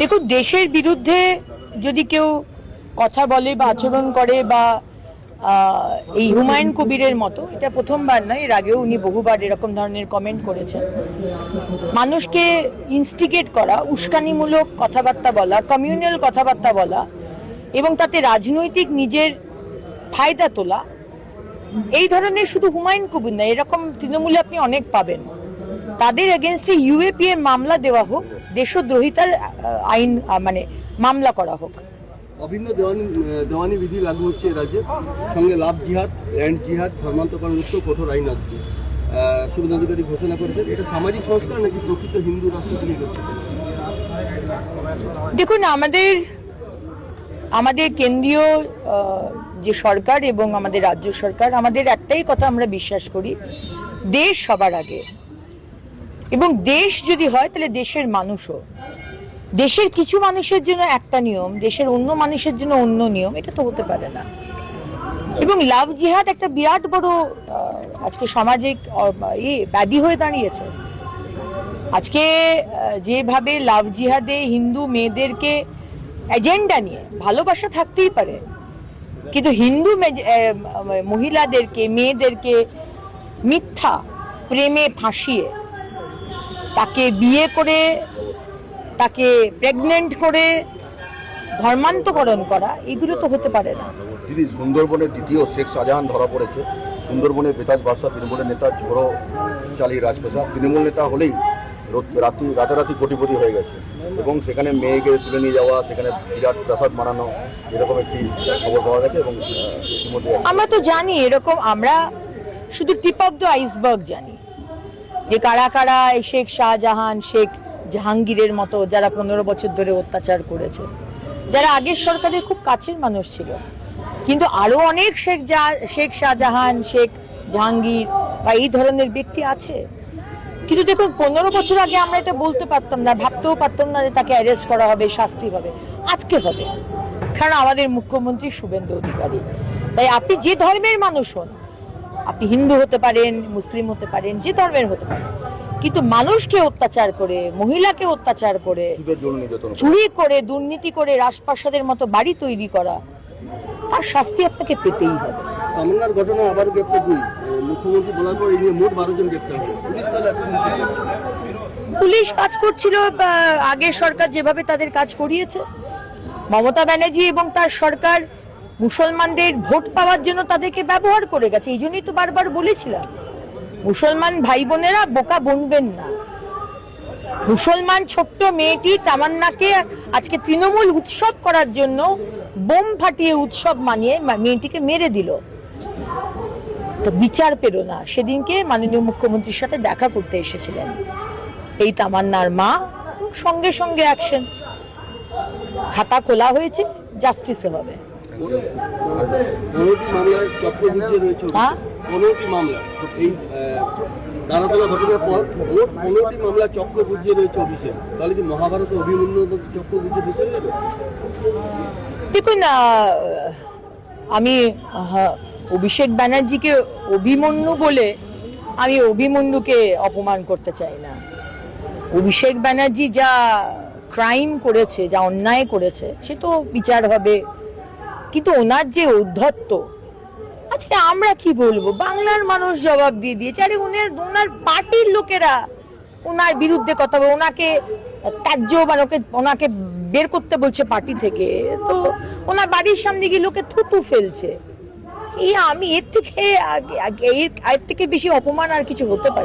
দেখুন, দেশের বিরুদ্ধে যদি কেউ কথা বলে বা আচরণ করে বা এই হুমায়ুন কবিরের মতো, এটা প্রথমবার নয়, এর আগেও উনি বহুবার এরকম ধরনের কমেন্ট করেছেন। মানুষকে ইনস্টিগেট করা, উস্কানিমূলক কথাবার্তা বলা, কমিউনাল কথাবার্তা বলা এবং তাতে রাজনৈতিক নিজের ফায়দা তোলা, এই ধরনের শুধু হুমায়ুন কবির না, এরকম তৃণমূলে আপনি অনেক পাবেন। তাদের এগেনস্টে ইউএপিএ মামলা দেওয়া হোক, দেশদ্রোহিতার আইন মানে মামলা করা হোক। অভিন্ন দেওয়ানি বিধি লাগু হচ্ছে রাজ্যে, সঙ্গে লাভ জিহাদ, ল্যান্ড জিহাদ, ধর্মান্তকরণ মুক্ত কঠোর আইন আসছে। শুভেন্দু অধিকারী ঘোষণা করেছেন, এটা সামাজিক সংস্কার নাকি প্রকৃত হিন্দু রাষ্ট্র তৈরি করছে? দেখুন, আমাদের কেন্দ্রীয় যে সরকার এবং আমাদের রাজ্য সরকার, আমাদের একটাই কথা আমরা বিশ্বাস করি, দেশ সবার আগে। এবং দেশ যদি হয় তাহলে দেশের মানুষও। দেশের কিছু মানুষের জন্য একটা নিয়ম, দেশের অন্য মানুষের জন্য অন্য নিয়ম, এটা তো হতে পারে না। এবং লাভ জিহাদ একটা বিরাট বড় আজকে সামাজিক ব্যাধি হয়ে দাঁড়িয়েছে। আজকে যেভাবে লাভ জিহাদে হিন্দু মেয়েদেরকে এজেন্ডা নিয়ে, ভালোবাসা থাকতেই পারে, কিন্তু হিন্দু মহিলাদেরকে, মেয়েদেরকে মিথ্যা প্রেমে ফাঁসিয়ে তাকে বিয়ে করে, তাকে প্রেগনেন্ট করে ধর্মান্তকরণ করা, এগুলো তো হতে পারে না। দিদি, সুন্দরবনের দ্বিতীয় শেখ শাহজাহান ধরা পড়েছে। সুন্দরবনের বেতাজ বাদশাহ তৃণমূলের নেতা ঝোড়ো চালিয়ে রাজপেশা, তৃণমূল নেতা হলেই রাতারাতি কোটিপতি হয়ে গেছে এবং সেখানে মেয়েকে তুলে নিয়ে যাওয়া, সেখানে বিরাট প্রাসাদ বানানো, এরকম একটি খবর পাওয়া গেছে। এবং আমরা তো জানি এরকম, আমরা শুধু টিপ অফ দ্য আইসবার্গ জানি যে কারা কারা শেখ শাহজাহান, শেখ জাহাঙ্গীরের মতো যারা 15 বছর ধরে অত্যাচার করেছে, যারা আগের সরকারের খুব কাছের মানুষ ছিল। কিন্তু আরো অনেক শেখ শাহজাহান, শেখ জাহাঙ্গীর বা এই ধরনের ব্যক্তি আছে। কিন্তু দেখুন, 15 বছর আগে আমরা এটা বলতে পারতাম না, ভাবতেও পারতাম না যে তাকে অ্যারেস্ট করা হবে, শাস্তি হবে। আজকে হবে, কারণ আমাদের মুখ্যমন্ত্রী শুভেন্দু অধিকারী। তাই আপনি যে ধর্মের মানুষ হন, আপনি হিন্দু হতে পারেন, মুসলিম হতে পারেন, যে ধর্মের হতে পারেন, কিন্তু মানুষকে অত্যাচার করে, মহিলাকে অত্যাচার করে, চুরি করে, দুর্নীতি করে রাজপ্রাসাদের মতো বাড়ি তৈরি করা, তার শাস্তি আপনাকে পেতেই হবে। তামান্নার ঘটনা আবার গ্রেপ্তার দুই, মুখ্যমন্ত্রী বলার পর এই নিয়ে মোট 12 জন গ্রেপ্তার হলো। পুলিশ কাজ করছিল, আগের সরকার যেভাবে তাদের কাজ করিয়েছে। মমতা ব্যানার্জি এবং তার সরকার মুসলমানদের ভোট পাওয়ার জন্য তাদেরকে ব্যবহার করে গেছে। এই জন্যই তো বারবার বলেছিলাম, মুসলমান ভাই বোনেরা বোকা বনবেন না। মুসলমান ছোট্ট মেয়েটি তামান্নাকে আজকে তৃণমূল উৎসব করার জন্য বোম ফাটিয়ে উৎসব মানিয়ে মেয়েটিকে মেরে দিল, তো বিচার পেল না। সেদিনকে মাননীয় মুখ্যমন্ত্রীর সাথে দেখা করতে এসেছিলেন এই তামান্নার মা, সঙ্গে সঙ্গে অ্যাকশন, খাতা খোলা হয়েছে, জাস্টিসে হবে। 15টি মামলায় চক্রবৃদ্ধি রয়েছে, 15টি মামলা এই তারাতলা ঘটনার পর মোট 15টি মামলা চক্রবৃদ্ধি রয়েছে অভিষেক। তাহলে কি মহাভারত অভিমন্যু চক্রবৃদ্ধি বিষয় হবে? দেখুন, আমি অভিষেক ব্যানার্জিকে অভিমন্যু বলে আমি অভিমন্যুকে অপমান করতে চাই না। অভিষেক ব্যানার্জি যা ক্রাইম করেছে, যা অন্যায় করেছে, সে তো বিচার হবে। কিন্তু ওনার যে ঔদ্ধত্য, আজকে আমরা কি বলবো, বাংলার মানুষ জবাব দিয়ে দিয়েছে। আরে ওনার পার্টির লোকেরা ওনার বিরুদ্ধে কথা বলে, ওনাকে ত্যায্য মানে ওনাকে বের করতে বলছে পার্টি থেকে, তো ওনার বাড়ির সামনে গিয়ে লোকে থুতু ফেলছে। আমি এর থেকে বেশি অপমান আর কিছু হতে পারে?